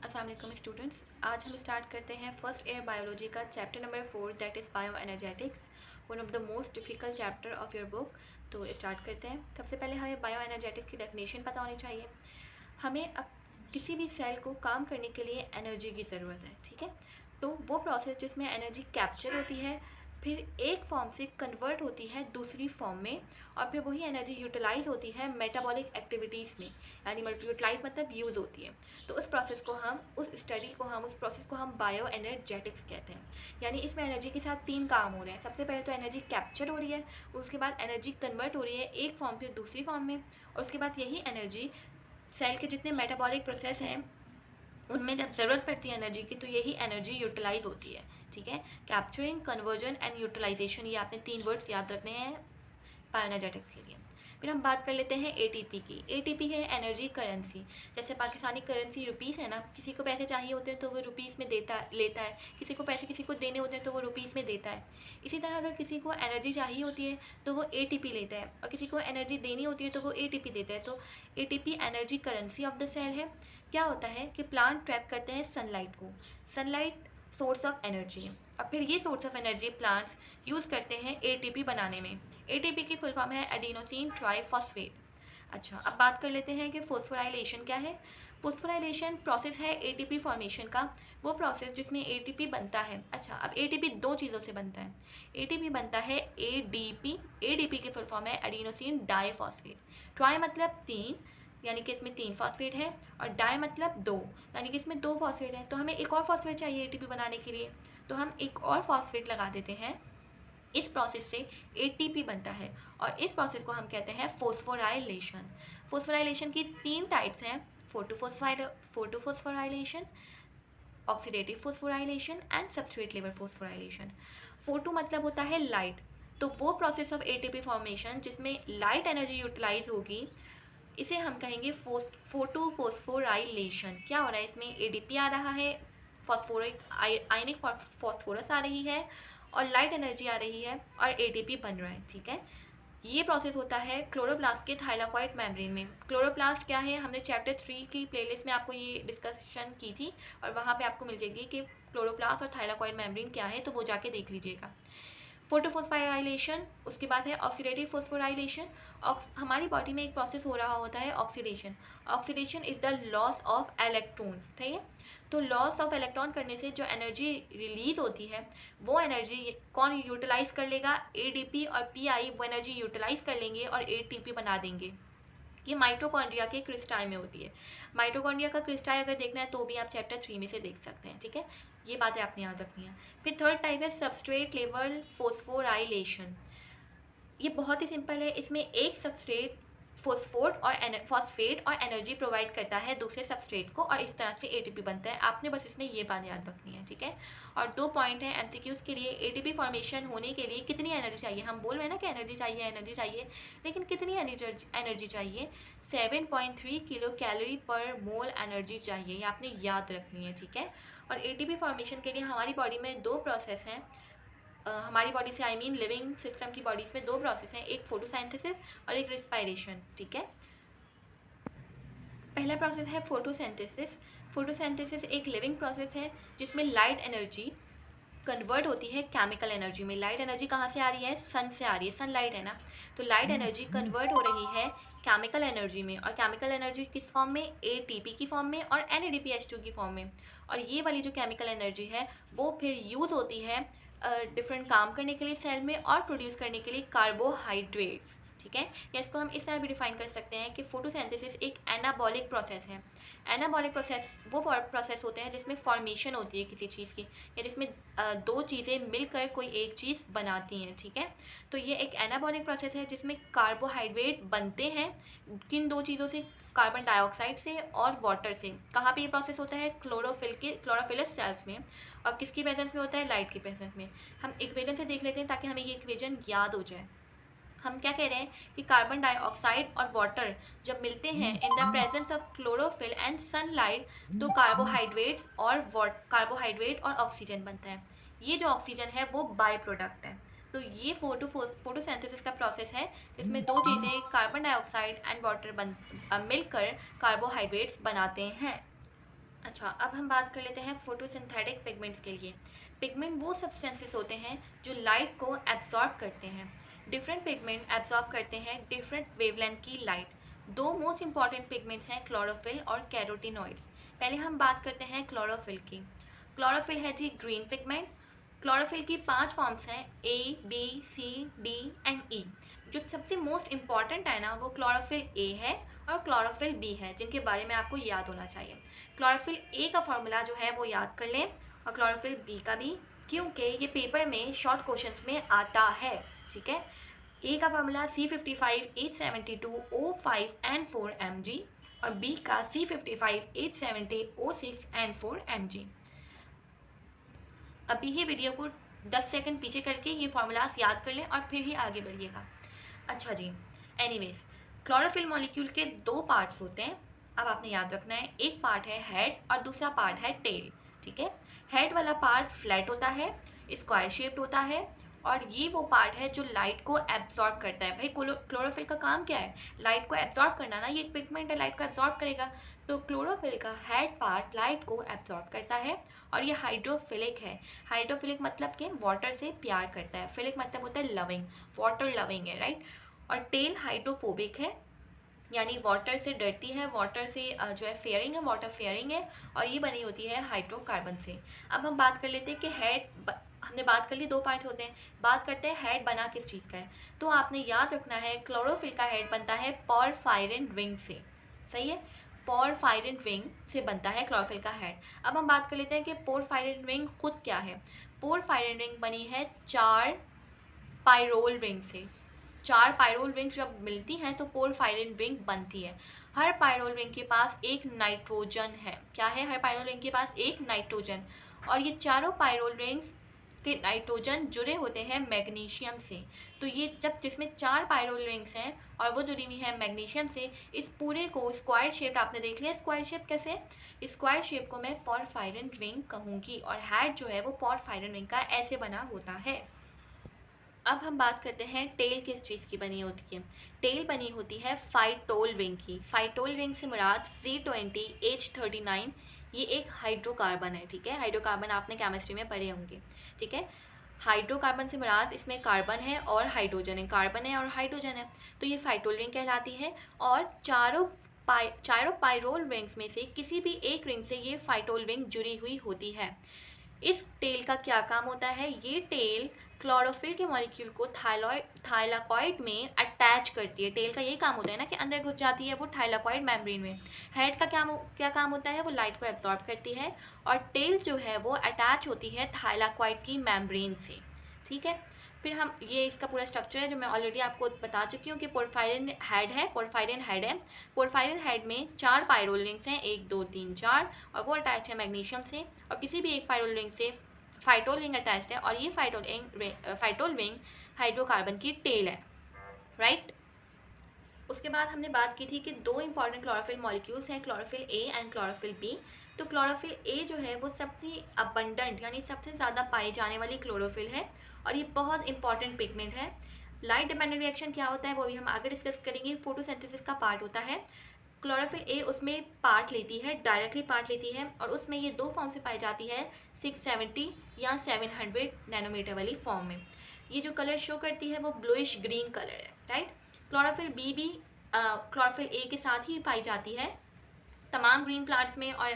अस्सलाम वालेकुम स्टूडेंट्स। आज हम स्टार्ट करते हैं फर्स्ट ईयर बायोलॉजी का chapter number 4 that is bio energetics, one of the most difficult chapter of your book. तो स्टार्ट करते हैं। सबसे पहले हमें बायो एनर्जेटिक्स की डेफिनेशन पता होनी चाहिए। हमें अब किसी भी सेल को काम करने के लिए एनर्जी की ज़रूरत है, ठीक है। तो वो प्रोसेस जिसमें एनर्जी कैप्चर होती है, फिर एक फॉर्म से कन्वर्ट होती है दूसरी फॉर्म में, और फिर वही एनर्जी यूटिलाइज होती है मेटाबॉलिक एक्टिविटीज़ में, यानी यूटिलाइज मतलब यूज़ होती है। तो उस प्रोसेस को हम उस प्रोसेस को हम बायो एनर्जेटिक्स कहते हैं। यानी इसमें एनर्जी के साथ तीन काम हो रहे हैं। सबसे पहले तो एनर्जी कैप्चर हो रही है, उसके बाद एनर्जी कन्वर्ट हो रही है एक फॉर्म से दूसरी फॉर्म में, और उसके बाद यही एनर्जी सेल के जितने मेटाबॉलिक प्रोसेस हैं उनमें जब ज़रूरत पड़ती है एनर्जी की, तो यही एनर्जी यूटिलाइज होती है, ठीक है। कैप्चरिंग, कन्वर्जन एंड यूटिलाइजेशन, ये आपने तीन वर्ड्स याद रखने हैं बायोएनर्जेटिक्स के लिए। फिर हम बात कर लेते हैं एटीपी की। एटीपी है एनर्जी करेंसी। जैसे पाकिस्तानी करेंसी रुपीस है ना, किसी को पैसे चाहिए होते हैं तो वो रुपीस में लेता है, किसी को पैसे किसी को देने होते हैं तो वो रुपीस में देता है। इसी तरह अगर किसी को एनर्जी चाहिए होती है तो वो एटीपी लेता है, और किसी को एनर्जी देनी होती है तो वो एटीपी देता है। तो ATP energy currency of the cell है। क्या होता है कि प्लांट ट्रैप करते हैं सनलाइट को। सनलाइट सोर्स ऑफ एनर्जी है, और फिर ये source of energy plants use करते हैं एटीपी बनाने में। एटीपी की फुल फॉर्म है एडिनोसिन ट्राइफॉस्फेट। अच्छा, अब बात कर लेते हैं कि फोस्फोराइलेशन क्या है। फोस्फोराइलेशन प्रोसेस है एटीपी फॉर्मेशन का, वो प्रोसेस जिसमें एटीपी बनता है। अच्छा, अब एटीपी दो चीज़ों से बनता है। एटीपी बनता है एडीपी। एडीपी की फुल फॉर्म है एडिनोसिन डाइफॉस्फेट। ट्राई मतलब तीन, यानी कि इसमें तीन फॉस्फेट है, और डाई मतलब दो, यानी कि इसमें दो फॉस्फेट है। तो हमें एक और फॉस्फेट चाहिए एटीपी बनाने के लिए, तो हम एक और फॉस्फेट लगा देते हैं। इस प्रोसेस से एटीपी बनता है, और इस प्रोसेस को हम कहते हैं फोस्फोराइलेशन। फोस्फोराइलेशन की तीन टाइप्स हैं, photophosphorylation, oxidative phosphorylation and substrate level phosphorylation. Photo मतलब होता है लाइट, तो वो प्रोसेस ऑफ एटीपी फॉर्मेशन जिसमें लाइट एनर्जी यूटिलाइज होगी, इसे हम कहेंगे फोटो फोस्फोराइलेशन। क्या हो रहा है इसमें, एडीपी आ रहा है, फॉस्फोरिक आयनिक फॉस्फोरस आ रही है, और लाइट एनर्जी आ रही है, और एटीपी बन रहा है, ठीक है। ये प्रोसेस होता है क्लोरोप्लास्ट के थाइलाकॉइड मेम्ब्रेन में। क्लोरोप्लास्ट क्या है, हमने चैप्टर 3 की प्लेलिस्ट में आपको ये डिस्कशन की थी, और वहाँ पे आपको मिल जाएगी कि क्लोरोप्लास्ट और थाइलाकॉइड मेम्ब्रेन क्या है, तो वो जाके देख लीजिएगा। फोटोफोस्फोराइलेशन, उसके बाद है ऑक्सीडेटिव फोस्फोराइलेशन। हमारी बॉडी में एक प्रोसेस हो रहा होता है oxidation. Oxidation is the loss of electrons, ठीक है। तो लॉस ऑफ इलेक्ट्रॉन करने से जो एनर्जी रिलीज होती है, वो एनर्जी कौन यूटिलाइज कर लेगा, एडीपी और पीआई वो एनर्जी यूटिलाइज कर लेंगे और एटीपी बना देंगे। ये माइटोकॉन्ड्रिया के क्रिस्टाई में होती है। माइटोकॉन्ड्रिया का क्रिस्टाई अगर देखना है तो भी आप चैप्टर 3 में से देख सकते हैं, ठीक है। ये बातें आपने याद रखनी है। फिर थर्ड टाइप है सबस्ट्रेट लेवल फोस्फोराइलेशन। ये बहुत ही सिंपल है। इसमें एक सबस्ट्रेट फॉस्फेट और एनर्जी प्रोवाइड करता है दूसरे सबस्ट्रेट को, और इस तरह से एटीपी बनता है। आपने बस इसमें ये बात याद रखनी है, ठीक है। और दो पॉइंट हैं एमसीक्यूज के लिए। एटीपी फॉर्मेशन होने के लिए कितनी एनर्जी चाहिए, हम बोल रहे हैं ना कि एनर्जी चाहिए, लेकिन कितनी एनर्जी चाहिए, 7.3 किलो कैलोरी पर मोल एनर्जी चाहिए, ये आपने याद रखनी है, ठीक है। और एटीपी फॉर्मेशन के लिए हमारी बॉडी में दो प्रोसेस हैं। हमारी बॉडी से आई मीन लिविंग सिस्टम की बॉडीज़ में दो प्रोसेस हैं, एक फोटोसिंथेसिस और एक रिस्पायरेशन, ठीक है। पहला प्रोसेस है फोटोसिंथेसिस। फोटोसिंथेसिस एक लिविंग प्रोसेस है जिसमें लाइट एनर्जी कन्वर्ट होती है केमिकल एनर्जी में। लाइट एनर्जी कहाँ से आ रही है, सन से आ रही है, सनलाइट है ना, तो लाइट एनर्जी कन्वर्ट हो रही है केमिकल एनर्जी में, और केमिकल एनर्जी किस फॉर्म में, एटीपी की फॉर्म में और NADPH2 की फॉर्म में। और ये वाली जो केमिकल एनर्जी है वो फिर यूज़ होती है डिफरेंट काम करने के लिए सेल में, और प्रोड्यूस करने के लिए कार्बोहाइड्रेट्स, ठीक है। या इसको हम इस तरह भी डिफाइन कर सकते हैं कि फोटोसिंथेसिस एक एनाबॉलिक प्रोसेस है। एनाबॉलिक प्रोसेस वो प्रोसेस होते हैं जिसमें फॉर्मेशन होती है किसी चीज़ की, या जिसमें दो चीज़ें मिलकर कोई एक चीज़ बनाती हैं, ठीक है। तो ये एक एनाबॉलिक प्रोसेस है जिसमें कार्बोहाइड्रेट बनते हैं किन दो चीज़ों से, कार्बन डाइऑक्साइड से और वाटर से। कहाँ पे ये प्रोसेस होता है, क्लोरोफिलस सेल्स में, और किसकी प्रेजेंस में होता है, लाइट की प्रेजेंस में। हम इक्वेशन से देख लेते हैं ताकि हमें ये इक्वेशन याद हो जाए। हम क्या कह रहे हैं कि कार्बन डाइऑक्साइड और वाटर जब मिलते हैं in the presence of chlorophyll and sunlight, तो कार्बोहाइड्रेट और ऑक्सीजन बनता है। ये जो ऑक्सीजन है वो बाय प्रोडक्ट है। तो ये फोटोसिंथेसिस का प्रोसेस है जिसमें दो चीज़ें कार्बन डाइऑक्साइड एंड वाटर मिलकर कार्बोहाइड्रेट्स बनाते हैं। अच्छा, अब हम बात कर लेते हैं फोटोसिंथेटिक पिगमेंट्स के लिए। पिगमेंट वो सब्सटेंसेस होते हैं जो लाइट को एब्जॉर्ब करते हैं। डिफरेंट पिगमेंट एब्जॉर्ब करते हैं डिफरेंट वेवलेंथ की लाइट। दो मोस्ट इंपॉर्टेंट पिगमेंट्स हैं क्लोरोफिल और कैरोटीनॉइड्स। पहले हम बात करते हैं क्लोरोफिल की। क्लोरोफिल है जी ग्रीन पिगमेंट। क्लोरोफिल की 5 फॉर्म्स हैं, ए, बी, सी, डी एंड ई। जो सबसे मोस्ट इम्पॉर्टेंट है ना, वो क्लोरोफिल ए है और क्लोरोफिल बी है, जिनके बारे में आपको याद होना चाहिए। क्लोरोफिल ए का फॉर्मूला जो है वो याद कर लें और क्लोरोफिल बी का भी, क्योंकि ये पेपर में शॉर्ट क्वेश्चंस में आता है। ठीक है, ए का फॉर्मूला C55H72O5N4Mg और बी का C55H70O6N4Mg। अभी ही वीडियो को 10 सेकंड पीछे करके ये फॉर्मूलाज याद कर लें और फिर ही आगे बढ़िएगा। अच्छा जी, एनीवेज, क्लोरोफिल मॉलिक्यूल के 2 पार्ट्स होते हैं। अब आपने याद रखना है, एक पार्ट है हेड और दूसरा पार्ट है टेल। ठीक है, हेड वाला पार्ट फ्लैट होता है, स्क्वायर शेप्ड होता है और ये वो पार्ट है जो लाइट को एब्जॉर्ब करता है। भाई क्लोरोफिल का काम क्या है? लाइट को एब्जॉर्ब करना ना, ये एक पिगमेंट है, लाइट को एब्जॉर्ब करेगा। तो क्लोरोफिल का हेड पार्ट लाइट को एब्जॉर्ब करता है और ये हाइड्रोफिलिक है। हाइड्रोफिलिक मतलब कि वाटर से प्यार करता है, फिलिक मतलब होता है लविंग, वाटर लविंग है, राइट। और टेल हाइड्रोफोबिक है, यानी वाटर से डरती है, वाटर से जो है फेयरिंग है, वाटर फेयरिंग है और ये बनी होती है हाइड्रोकार्बन से। अब हम बात कर लेते हैं कि हेड, हमने बात कर ली 2 पार्ट होते हैं, बात करते हैं हेड बना किस चीज़ का है। तो आपने याद रखना है, क्लोरोफिल का हेड बनता है पोरफायरिन रिंग से। सही है, पोरफायरिन रिंग से बनता है क्लोरोफिल का हेड। अब हम बात कर लेते हैं कि पोरफायरिन रिंग खुद क्या है। पोरफायरिन रिंग बनी है 4 पायरोल रिंग से। 4 पायरोल रिंग्स जब मिलती हैं तो पोरफायरिन रिंग बनती है। हर पायरोल रिंग के पास एक नाइट्रोजन है। क्या है? हर पायरोल रिंग के पास एक नाइट्रोजन। और ये चारों पायरोल रिंग्स के नाइट्रोजन जुड़े होते हैं मैग्नीशियम से। तो ये जब जिसमें 4 पायरोल रिंग्स हैं और वो जुड़ी हुई है मैग्नीशियम से, इस पूरे को स्क्वायर शेप आपने देख लिया। स्क्वायर शेप कैसे? स्क्वायर शेप को मैं पोरफायरिन रिंग कहूँगी और हेड जो है वो पोरफायरिन रिंग का ऐसे बना होता है। अब हम बात करते हैं टेल किस चीज़ की बनी होती है। टेल बनी होती है फाइटोल रिंग की। फाइटोल रिंग से मुराद C20H39, ये एक हाइड्रोकार्बन है। ठीक है, हाइड्रोकार्बन आपने केमिस्ट्री में पढ़े होंगे। ठीक है, हाइड्रोकार्बन से मुराद इसमें कार्बन है और हाइड्रोजन है, कार्बन है और हाइड्रोजन है, तो ये फाइटोल रिंग कहलाती है। और चारों पायरोल रिंग्स में से किसी भी एक रिंग से ये फाइटोल रिंग जुड़ी हुई होती है। इस टेल का क्या काम होता है? ये टेल क्लोरोफिल के मॉलिक्यूल को थाइलाकॉइड में अटैच करती है। टेल का ये काम होता है ना कि अंदर घुस जाती है वो थाइलाकॉइड मेम्ब्रेन में। हेड का क्या काम होता है? वो लाइट को एब्जॉर्ब करती है और टेल जो है वो अटैच होती है थाइलाकॉइड की मेम्ब्रेन से। ठीक है, फिर हम ये इसका पूरा स्ट्रक्चर है जो मैं ऑलरेडी आपको बता चुकी हूँ कि पोरफायरिन हेड है। पोरफायरिन हेड में 4 पायरोल रिंग्स हैं, 1 2 3 4, और वो अटैच है मैग्नीशियम से। और किसी भी एक पायरोल रिंग से फाइटोल रिंग अटैच्ड है और ये फाइटोल रिंग हाइड्रोकार्बन की टेल है, राइट। उसके बाद हमने बात की थी कि 2 इंपॉर्टेंट क्लोरोफिल मॉलिक्यूल्स हैं, chlorophyll A and chlorophyll B. तो क्लोरोफिल ए जो है वो सबसे अबंडेंट यानी सबसे ज़्यादा पाई जाने वाली क्लोरोफिल है और ये बहुत इंपॉर्टेंट पिगमेंट है। लाइट डिपेंडेंट रिएक्शन क्या होता है वो भी हम आगे डिस्कस करेंगे। फोटोसिंथेसिस का पार्ट होता है। क्लोरोफिल ए उसमें पार्ट लेती है, डायरेक्टली पार्ट लेती है और उसमें ये 2 फॉर्म से पाई जाती है, 670 या 700 नैनोमीटर वाली फॉर्म में। ये जो कलर शो करती है वो ब्लूइश ग्रीन कलर है, राइट। क्लोरोफिल बी भी क्लोरोफिल ए के साथ ही पाई जाती है तमाम ग्रीन प्लांट्स में और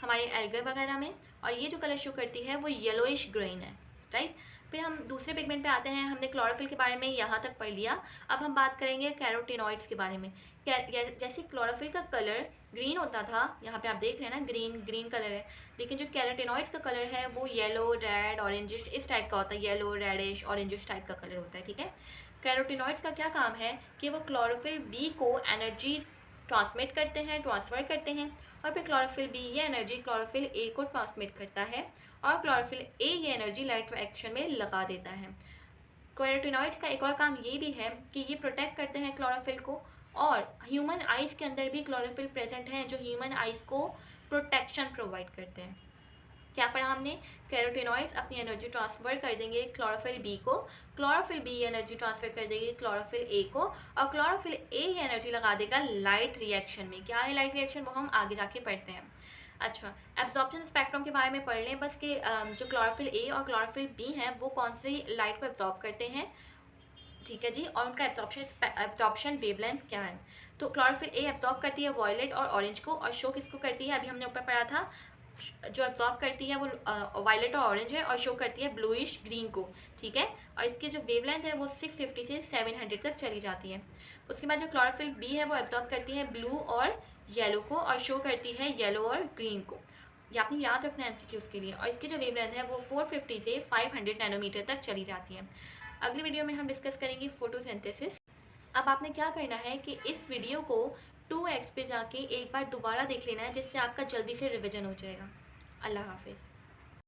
हमारे एल्गर वगैरह में। और ये जो कलर शो करती है वो येलोइश ग्रीन है, राइट। फिर हम दूसरे पिगमेंट पे आते हैं। हमने क्लोरोफिल के बारे में यहाँ तक पढ़ लिया। अब हम बात करेंगे कैरोटीनॉइड्स के बारे में। जैसे क्लोरोफिल का कलर ग्रीन होता था, यहाँ पे आप देख रहे हैं ना ग्रीन कलर है, लेकिन जो कैरोटीनॉइड्स का कलर है वो येलो, रेड, ऑरेंजिश इस टाइप का होता है। येलो, रेडिश, ऑरेंजिश टाइप का कलर होता है। ठीक है, कैरोटीनॉइड्स का क्या काम है कि वो क्लोरोफिल बी को एनर्जी ट्रांसफ़र करते हैं और फिर क्लोरोफिल बी ये एनर्जी क्लोरोफिल ए को ट्रांसमिट करता है और क्लोरोफिल ए ये एनर्जी लाइट रिएक्शन में लगा देता है। कैरोटीनॉइड्स का एक और काम ये भी है कि ये प्रोटेक्ट करते हैं क्लोरोफिल को। और ह्यूमन आइज़ के अंदर भी क्लोरोफिल प्रेजेंट हैं जो ह्यूमन आइज़ को प्रोटेक्शन प्रोवाइड करते हैं। क्या पढ़ा हमने? कैरोटीनॉइड्स अपनी एनर्जी ट्रांसफ़र कर देंगे क्लोरोफिल बी को, क्लोरोफिल बी एनर्जी ट्रांसफ़र कर देंगे क्लोरोफिल ए को और क्लोरोफिल ए ये एनर्जी लगा देगा लाइट रिएक्शन में। क्या है लाइट रिएक्शन? वो हम आगे जाके पढ़ते हैं। अच्छा, एब्जॉर्प्शन स्पेक्ट्रम के बारे में पढ़ लें बस कि जो क्लोरोफिल ए और क्लोरोफिल बी हैं वो कौन सी लाइट को एब्जॉर्ब करते हैं, ठीक है जी, और उनका एब्जॉर्प्शन वेवलेंथ क्या है। तो क्लोरोफिल ए एब्जॉर्ब करती है वॉयलेट और ऑरेंज को, और शो किसको करती है, अभी हमने ऊपर पढ़ा था, जो एब्जॉर्ब करती है वो वायलेट और ऑरेंज है, और शो करती है ब्लूइश ग्रीन को, ठीक है। और इसकी जो वेवलेंथ है वो 650 से 700 तक चली जाती है। उसके बाद जो क्लोरोफिल बी है वो एब्जॉर्ब करती है ब्लू और येलो को, और शो करती है येलो और ग्रीन को। ये आपने याद रखना है एमसीक्यूज के लिए। और इसकी जो वेवलेंथ है वो 450 से 500 नैनोमीटर तक चली जाती है। अगली वीडियो में हम डिस्कस करेंगे फोटोसिंथेसिस। अब आपने क्या करना है कि इस वीडियो को 2x पे जाके एक बार दोबारा देख लेना है, जिससे आपका जल्दी से रिवीजन हो जाएगा। अल्लाह हाफिज़।